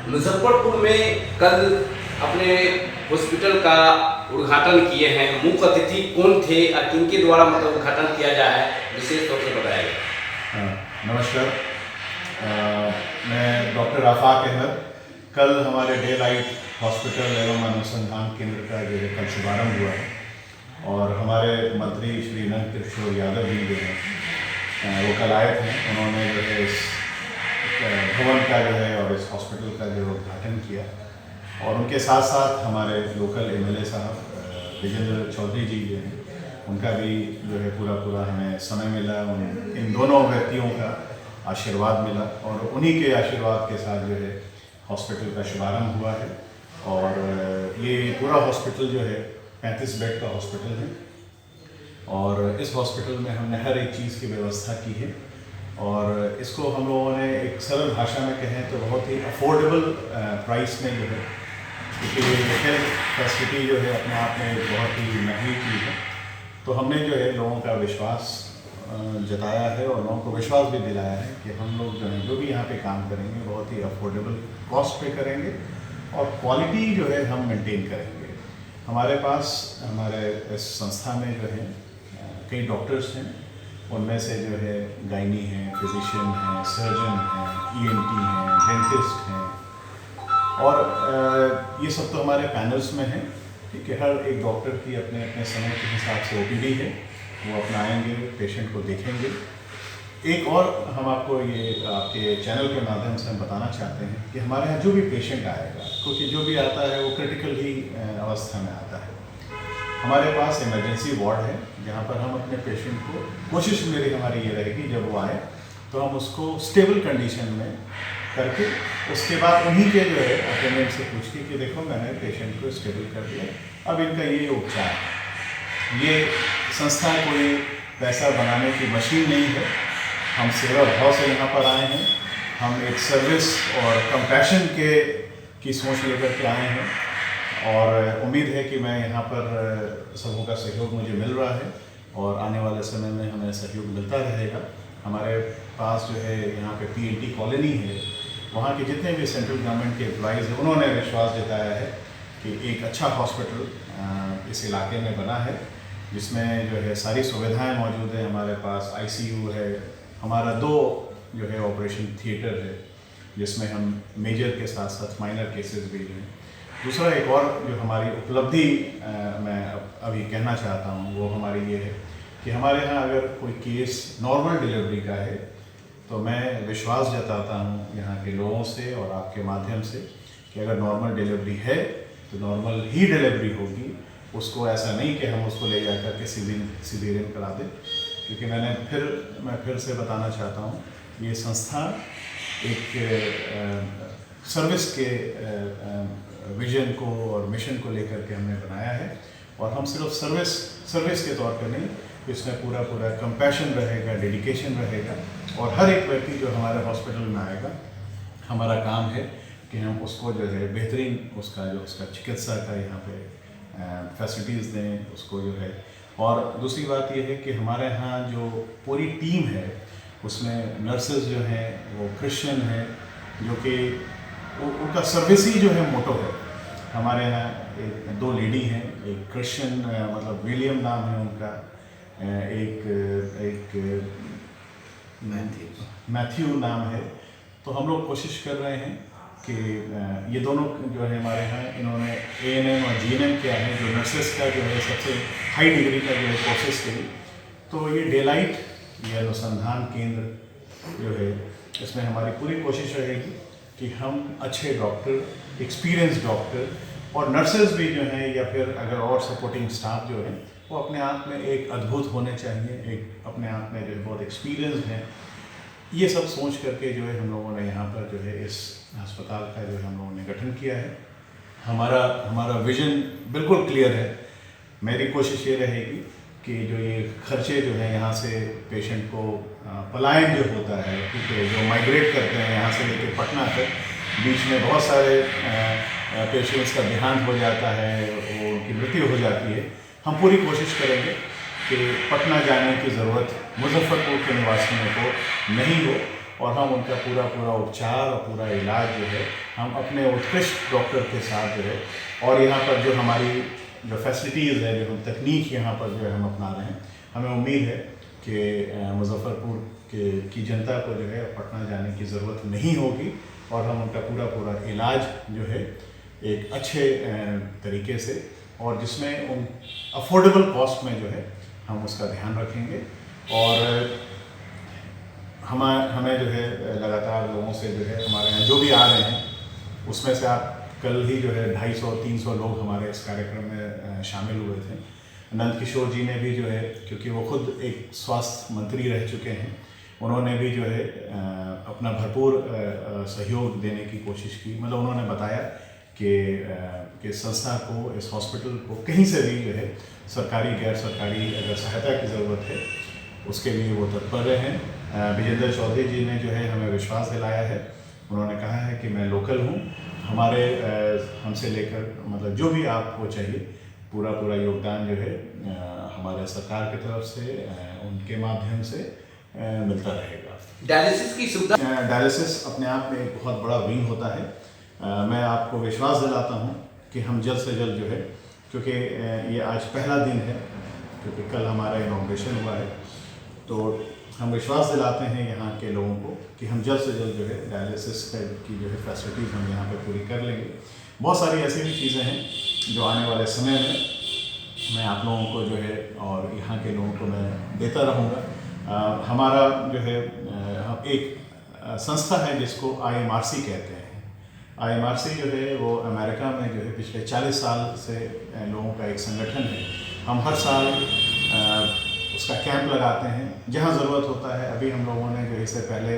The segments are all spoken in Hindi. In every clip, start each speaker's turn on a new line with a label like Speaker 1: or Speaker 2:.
Speaker 1: मुजफ्फरपुर में कल अपने हॉस्पिटल का उद्घाटन किए हैं। मुख्य अतिथि कौन थे और किनके द्वारा मतलब उद्घाटन किया जा है, विशेष तौर से बताया गया।
Speaker 2: नमस्कार, मैं डॉक्टर आफाक अहमद। कल हमारे डे लाइट हॉस्पिटल एवं अनुसंधान केंद्र का जो है कल शुभारंभ हुआ है और हमारे मंत्री श्री नंद किशोर यादव जी जो हैं वो कल आए थे। उन्होंने जो है इस भवन का जो है और इस हॉस्पिटल का जो उद्घाटन किया और उनके साथ साथ हमारे लोकल एमएलए साहब विजेंद्र चौधरी जी जो हैं उनका भी जो है पूरा हमें समय मिला। इन दोनों व्यक्तियों का आशीर्वाद मिला और उन्हीं के आशीर्वाद के साथ जो है हॉस्पिटल का शुभारंभ हुआ है। और ये पूरा हॉस्पिटल जो है 35 बेड का हॉस्पिटल है और इस हॉस्पिटल में हमने हर एक चीज़ की व्यवस्था की है और इसको हम लोगों ने एक सरल भाषा में कहें तो बहुत ही अफोर्डेबल प्राइस में जो है, क्योंकि हेल्थ फैसिलिटी जो है अपने आप में बहुत ही महंगी चीज़ है, तो हमने जो है लोगों का विश्वास जताया है और लोगों को विश्वास भी दिलाया है कि हम लोग जो है जो भी यहाँ पे काम करेंगे बहुत ही अफोर्डेबल कॉस्ट पे करेंगे और क्वालिटी जो है हम मेंटेन करेंगे। हमारे पास हमारे इस संस्था में जो है कई डॉक्टर्स हैं, उनमें से जो है गायनी हैं, फिजिशियन हैं, सर्जन हैं, ईएनटी हैं, डेंटिस्ट हैं और ये सब तो हमारे पैनल्स में हैं। ठीक है, हर एक डॉक्टर की अपने अपने समय के हिसाब से ओपीडी है, वो अपना आएंगे, पेशेंट को देखेंगे। एक और हम आपको ये आपके चैनल के माध्यम से हम बताना चाहते हैं कि हमारे यहाँ जो भी पेशेंट आएगा, क्योंकि जो भी आता है वो क्रिटिकल ही अवस्था में आता है, हमारे पास इमरजेंसी वार्ड है जहाँ पर हम अपने पेशेंट को, कोशिश मेरी हमारी ये रहेगी जब वो आए तो हम उसको स्टेबल कंडीशन में करके उसके बाद उन्हीं के जो है अटेंडेंट से पूछ के कि देखो मैंने पेशेंट को स्टेबल कर दिया, अब इनका ये उपचार। ये संस्था कोई पैसा बनाने की मशीन नहीं है, हम सेवा भाव से यहाँ पर आए हैं, हम एक सर्विस और कंपैशन की सोच लेकर के आए हैं और उम्मीद है कि मैं यहाँ पर सबों का सहयोग मुझे मिल रहा है और आने वाले समय में हमें सहयोग मिलता रहेगा। हमारे पास जो है यहाँ पे पीएनटी कॉलोनी है, वहाँ के जितने भी सेंट्रल गवर्नमेंट के एम्प्लॉइज़ हैं उन्होंने विश्वास जताया है कि एक अच्छा हॉस्पिटल इस इलाके में बना है जिसमें जो है सारी सुविधाएं मौजूद हैं। हमारे पास आईसीयू है, हमारा 2 जो है ऑपरेशन थिएटर है जिसमें हम मेजर के साथ साथ माइनर केसेस भी हैं। दूसरा एक और जो हमारी उपलब्धि मैं अभी कहना चाहता हूँ वो हमारी ये है कि हमारे यहाँ अगर कोई केस नॉर्मल डिलीवरी का है तो मैं विश्वास जताता हूँ यहाँ के लोगों से और आपके माध्यम से कि अगर नॉर्मल डिलीवरी है तो नॉर्मल ही डिलीवरी होगी। उसको ऐसा नहीं कि हम उसको ले जाकर के सीधेरियन करा दें, क्योंकि मैं फिर से बताना चाहता हूँ ये संस्था एक सर्विस के विजन को और मिशन को लेकर के हमने बनाया है और हम सिर्फ सर्विस के तौर पर नहीं, इसमें पूरा कंपैशन रहेगा, डेडिकेशन रहेगा और हर एक व्यक्ति जो हमारे हॉस्पिटल में आएगा, हमारा काम है कि हम उसको जो है बेहतरीन उसका चिकित्सा का यहाँ पे फैसिलिटीज़ दें उसको जो है। और दूसरी बात ये है कि हमारे यहाँ जो पूरी टीम है उसमें नर्सेज जो हैं वो क्रिश्चियन हैं, जो कि उनका सर्विस ही जो है मोटो है। हमारे यहाँ 2 लेडी हैं, एक क्रिश्चियन मतलब विलियम नाम है उनका, एक मैथ्यू नाम है। तो हम लोग कोशिश कर रहे हैं कि ये दोनों जो है हमारे यहाँ इन्होंने एएनएम और जीएनएम किया है, जो नर्सेस का जो है सबसे हाई डिग्री का जो है कोर्सेस के लिए। तो ये डे लाइट ये अनुसंधान केंद्र जो है इसमें हमारी पूरी कोशिश रहेगी कि हम अच्छे डॉक्टर, एक्सपीरियंस डॉक्टर और नर्सेज भी जो हैं या फिर अगर और सपोर्टिंग स्टाफ जो है वो अपने आप में एक अद्भुत होने चाहिए, एक अपने आप में जो है बहुत एक्सपीरियंस हैं। ये सब सोच करके जो है हम लोगों ने यहाँ पर जो है इस अस्पताल का जो है हम लोगों ने गठन किया है। हमारा विजन बिल्कुल क्लियर है। मेरी कोशिश ये रहेगी कि जो ये खर्चे जो हैं यहाँ से पेशेंट को पलायन जो होता है, ठीक है, जो माइग्रेट करते हैं यहाँ से लेकर पटना तक, बीच में बहुत सारे पेशेंट्स का देहांत हो जाता है, वो उनकी मृत्यु हो जाती है। हम पूरी कोशिश करेंगे कि पटना जाने की ज़रूरत मुजफ्फरपुर के निवासियों को नहीं हो और हम उनका पूरा पूरा उपचार और पूरा इलाज जो है हम अपने उत्कृष्ट डॉक्टर के साथ जो है, और यहाँ पर जो हमारी जो फैसिलिटीज़ है, जो हम तकनीक यहाँ पर जो है हम अपना रहे हैं, हमें उम्मीद है कि मुजफ्फरपुर की जनता को जो है पटना जाने की ज़रूरत नहीं होगी और हम उनका पूरा पूरा इलाज जो है एक अच्छे तरीके से और जिसमें उन अफोर्डेबल कॉस्ट में जो है हम उसका ध्यान रखेंगे। और हमें जो है लगातार लोगों से जो है हमारे यहाँ जो भी आ रहे हैं उसमें से आप कल ही जो है 250-300 लोग हमारे इस कार्यक्रम में शामिल हुए थे। नंद किशोर जी ने भी जो है, क्योंकि वो खुद एक स्वास्थ्य मंत्री रह चुके हैं, उन्होंने भी जो है अपना भरपूर सहयोग देने की कोशिश की। मतलब उन्होंने बताया कि संस्था को, इस हॉस्पिटल को कहीं से भी जो है सरकारी गैर सरकारी अगर सहायता की ज़रूरत है उसके लिए वो तत्पर हैं। विजेंद्र चौधरी जी ने जो है हमें विश्वास दिलाया है। उन्होंने कहा है कि मैं लोकल हूँ, हमारे हमसे लेकर मतलब जो भी आपको चाहिए पूरा पूरा योगदान जो है हमारे सरकार की तरफ से उनके माध्यम से मिलता रहेगा।
Speaker 1: डायलिसिस की सुविधा,
Speaker 2: डायलिसिस अपने आप में एक बहुत बड़ा विंग होता है। मैं आपको विश्वास दिलाता हूँ कि हम जल्द से जल्द जो है, क्योंकि ये आज पहला दिन है, क्योंकि कल हमारा इनॉग्रेशन हुआ है, तो हम विश्वास दिलाते हैं यहाँ के लोगों को कि हम जल्द से जल्द जो है डायलिसिस की जो है फैसिलिटीज़ हम यहाँ पे पूरी कर लेंगे। बहुत सारी ऐसी भी चीज़ें हैं जो आने वाले समय में मैं आप लोगों को जो है और यहाँ के लोगों को मैं देता रहूँगा। हमारा जो है एक संस्था है जिसको IMRC कहते हैं। IMRC जो है वो अमेरिका में जो है पिछले 40 साल से लोगों का एक संगठन है। हम हर साल उसका कैंप लगाते हैं जहाँ ज़रूरत होता है। अभी हम लोगों ने जो इससे पहले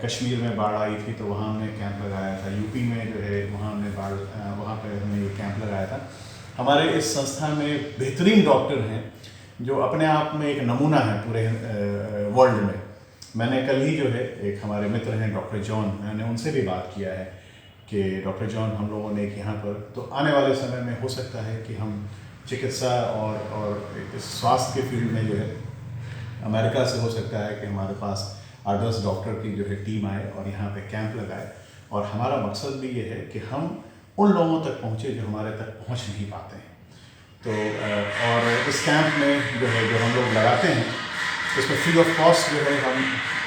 Speaker 2: कश्मीर में बाढ़ आई थी तो वहाँ हमने कैंप लगाया था। यूपी में जो है वहाँ हमने वहाँ पर हमने ये कैंप लगाया था। हमारे इस संस्था में बेहतरीन डॉक्टर हैं जो अपने आप में एक नमूना है पूरे वर्ल्ड में। मैंने कल ही जो है एक हमारे मित्र हैं डॉक्टर जॉन, मैंने उनसे भी बात किया है कि डॉक्टर जॉन हम लोगों ने एक यहाँ पर, तो आने वाले समय में हो सकता है कि हम चिकित्सा और इस स्वास्थ्य के फील्ड में जो है अमेरिका से हो सकता है कि हमारे पास 8-10 डॉक्टर की जो है टीम आए और यहाँ पे कैंप लगाए। और हमारा मकसद भी ये है कि हम उन लोगों तक पहुँचे जो हमारे तक पहुँच नहीं पाते हैं। तो और इस कैंप में जो है जो हम लोग लगाते हैं इसमें फ्री ऑफ कॉस्ट जो है हम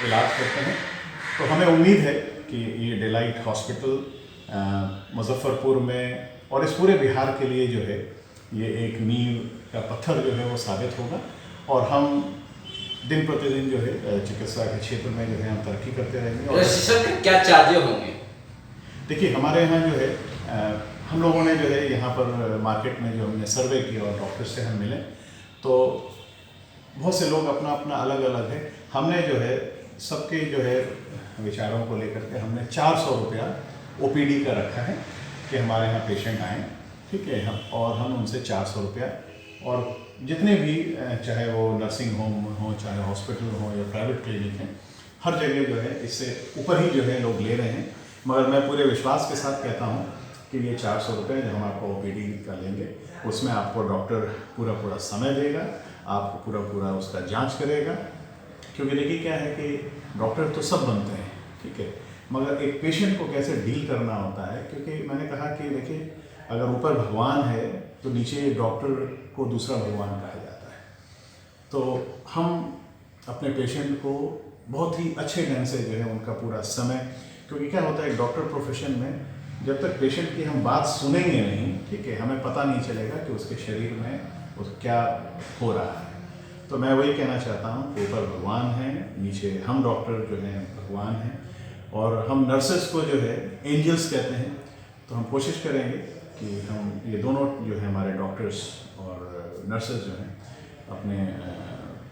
Speaker 2: इलाज करते हैं। तो हमें उम्मीद है कि ये डेलाइट हॉस्पिटल मुजफ्फरपुर में और इस पूरे बिहार के लिए जो है ये एक नींव का पत्थर जो है वो साबित होगा और हम दिन प्रतिदिन जो है चिकित्सा के क्षेत्र में जो है हम तरक्की करते रहेंगे। और
Speaker 1: रजिस्ट्रेशन के क्या चार्जेस होंगे?
Speaker 2: देखिए हमारे यहाँ जो है हम लोगों ने जो है यहाँ पर मार्केट में जो हमने सर्वे किया और डॉक्टर से हम मिले तो बहुत से लोग अपना अपना अलग अलग है। हमने जो है सबके जो है विचारों को लेकर के हमने 400 रुपया OPD का रखा है कि हमारे यहाँ पेशेंट आएँ, ठीक है, और हम उनसे 400 रुपया और जितने भी चाहे वो नर्सिंग होम हो, चाहे हॉस्पिटल हो या प्राइवेट क्लिनिक हैं, हर जगह जो है इससे ऊपर ही जो है लोग ले रहे हैं। मगर मैं पूरे विश्वास के साथ कहता हूँ कि ये 400 रुपये जो हम आपको OPD का लेंगे उसमें आपको डॉक्टर पूरा पूरा समय देगा, आपको पूरा पूरा उसका जांच करेगा। क्योंकि देखिए क्या है कि डॉक्टर तो सब बनते हैं, ठीक है, मगर एक पेशेंट को कैसे डील करना होता है। क्योंकि मैंने कहा कि देखिए अगर ऊपर भगवान है तो नीचे डॉक्टर को दूसरा भगवान कहा जाता है। तो हम अपने पेशेंट को बहुत ही अच्छे ढंग से जो है उनका पूरा समय, क्योंकि क्या होता है डॉक्टर प्रोफेशन में जब तक पेशेंट की हम बात सुनेंगे नहीं, ठीक है, हमें पता नहीं चलेगा कि उसके शरीर में क्या हो रहा है। तो मैं वही कहना चाहता हूँ कि ऊपर भगवान है, नीचे हम डॉक्टर जो हैं भगवान हैं और हम नर्सेस को जो है एंजल्स कहते हैं। तो हम कोशिश करेंगे कि हम ये दोनों जो है हमारे डॉक्टर्स और नर्सेस जो हैं अपने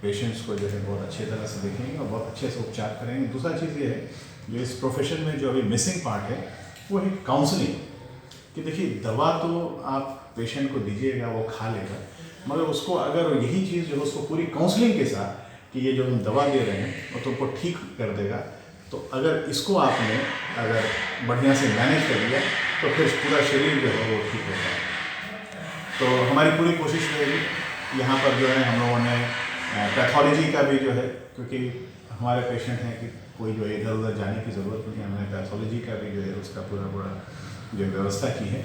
Speaker 2: पेशेंट्स को जो है बहुत अच्छी तरह से देखेंगे और बहुत अच्छे से उपचार करेंगे। दूसरा चीज़ ये है जो इस प्रोफेशन में जो अभी मिसिंग पार्ट है वो है काउंसलिंग। कि देखिए दवा तो आप पेशेंट को दीजिएगा वो खा लेगा, मगर उसको अगर यही चीज़ जो है उसको पूरी काउंसलिंग के साथ कि ये जो हम दवा दे रहे हैं वो तुमको ठीक कर देगा, तो अगर इसको आपने अगर बढ़िया से मैनेज कर लिया तो फिर पूरा शरीर जो है वो ठीक होता है। तो हमारी पूरी कोशिश रहेगी यहाँ पर जो है हम लोगों ने पैथोलॉजी का भी जो है, क्योंकि हमारे पेशेंट हैं कि कोई जो है इधर उधर जाने की ज़रूरत नहीं है। हमने पैथोलॉजी का भी जो है उसका पूरा जो व्यवस्था की है।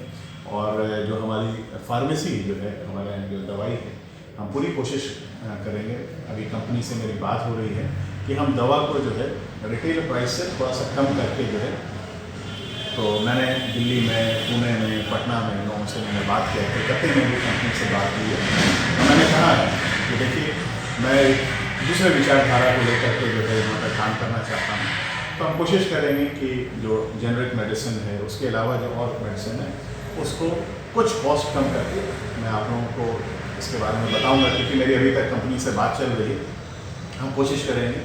Speaker 2: और जो हमारी फार्मेसी जो है, हमारे यहाँ जो दवाई है, हम पूरी कोशिश करेंगे। अभी कंपनी से मेरी बात हो रही है कि हम दवा को जो है रिटेल प्राइस से थोड़ा सा कम करके जो है, तो मैंने दिल्ली में, पुणे में, पटना में लोगों से मैंने बात किया, कलकत्ते में भी कंपनी से बात की है। तो मैंने कहा है कि देखिए, मैं दूसरे विचारधारा को लेकर के जो है यहाँ पर काम करना चाहता हूँ। तो हम कोशिश करेंगे कि जो जेनरिक मेडिसिन है, उसके अलावा जो और मेडिसिन है, उसको कुछ कॉस्ट कम करके मैं आप लोगों को इसके बारे में बताऊंगा, क्योंकि मेरी अभी तक कंपनी से बात चल रही है। हम कोशिश करेंगे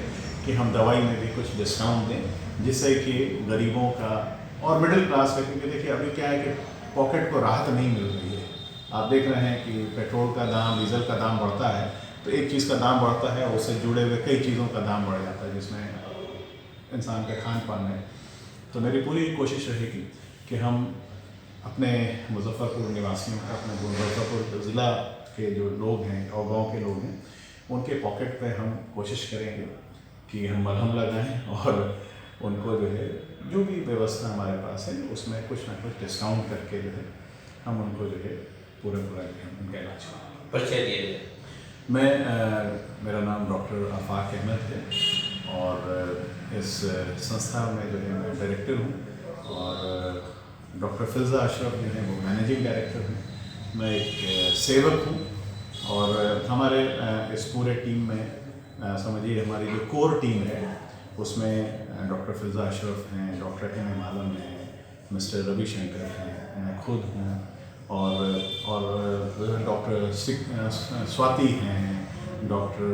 Speaker 2: कि हम दवाई में भी कुछ डिस्काउंट दें, जिससे कि गरीबों का और मिडिल क्लास का, क्योंकि देखिए अभी क्या है कि पॉकेट को राहत नहीं मिल रही है। आप देख रहे हैं कि पेट्रोल का दाम, डीजल का दाम बढ़ता है, तो एक चीज़ का दाम बढ़ता है, उससे जुड़े हुए कई चीज़ों का दाम बढ़ जाता है, जिसमें इंसान के खान पान में। तो मेरी पूरी कोशिश रहेगी कि हम अपने मुजफ्फरपुर निवासियों का, अपने मुजफ्फरपुर ज़िला के जो लोग हैं और गांव के लोग हैं, उनके पॉकेट पे हम कोशिश करेंगे कि हम मलहम लगाएं और उनको जो है, जो भी व्यवस्था हमारे पास है, उसमें कुछ ना कुछ डिस्काउंट करके जो है हम उनको जो है पूरा उनका इलाज करें।
Speaker 1: परिचय दिए।
Speaker 2: मैं मेरा नाम डॉक्टर आफाक अहमद है और इस संस्था में जो है मैं डायरेक्टर हूँ, और डॉक्टर फिज़ा अशरफ जो है वो मैनेजिंग डायरेक्टर हैं। मैं एक सेवक हूँ, और हमारे इस पूरे टीम में समझिए हमारी जो कोर टीम है, उसमें डॉक्टर फिज़ा अशरफ हैं, डॉक्टर एम आलम हैं, मिस्टर रविशंकर हैं, मैं खुद हूँ, और डॉक्टर स्वाति हैं, डॉक्टर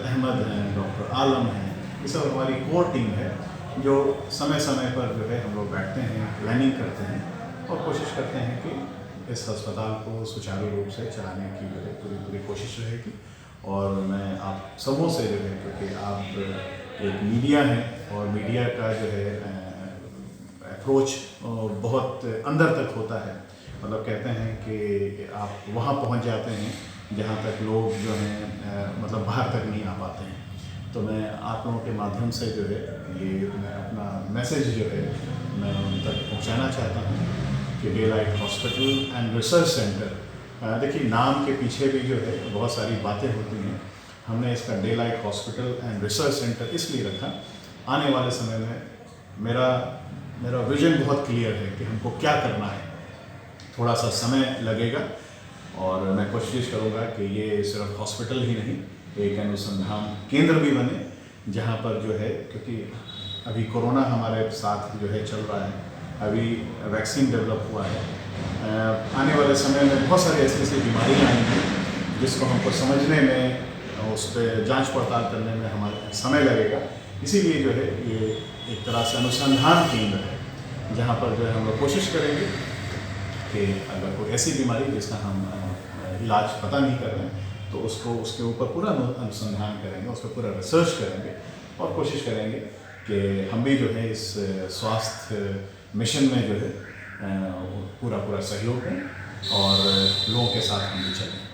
Speaker 2: अहमद हैं, डॉक्टर आलम हैं। ये सब हमारी कोर टीम है, जो समय समय पर जो है हम लोग बैठते हैं, प्लानिंग करते हैं और कोशिश करते हैं कि इस अस्पताल को सुचारू रूप से चलाने की जो है पूरी कोशिश रहेगी। और मैं आप सबों से जो है, क्योंकि आप एक मीडिया हैं और मीडिया का जो है अप्रोच बहुत अंदर तक होता है, मतलब कहते हैं कि आप वहाँ पहुँच जाते हैं जहाँ तक लोग जो हैं मतलब बाहर तक नहीं आ पाते हैं। तो मैं आप लोगों के माध्यम से जो है ये मैं अपना मैसेज जो है मैं उन तक पहुँचाना चाहता हूँ कि day light hospital and research centre, देखिए नाम के पीछे भी जो है बहुत सारी बातें होती हैं। हमने इसका day light hospital and research centre इसलिए रखा, आने वाले समय में मेरा विजन बहुत क्लियर है कि हमको क्या करना है। थोड़ा सा समय लगेगा और मैं कोशिश करूँगा कि ये सिर्फ हॉस्पिटल ही नहीं, एक अनुसंधान केंद्र भी बने, जहाँ पर जो है, क्योंकि अभी कोरोना हमारे साथ जो है चल रहा है, अभी वैक्सीन डेवलप हुआ है, आने वाले समय में बहुत सारी ऐसी बीमारियाँ आएंगी जिसको हमको समझने में, उस पर जांच पड़ताल करने में हमारा समय लगेगा। इसीलिए जो है ये एक तरह से अनुसंधान केंद्र है, जहाँ पर जो है हम लोग कोशिश करेंगे कि अगर कोई ऐसी बीमारी जिसका हम इलाज पता नहीं कर रहे हैं, तो उसके ऊपर पूरा अनुसंधान करेंगे, उस पर पूरा रिसर्च करेंगे और कोशिश करेंगे कि हम भी जो है इस स्वास्थ्य मिशन में जो है पूरा सहयोग दें और लोगों के साथ हम भी चलें।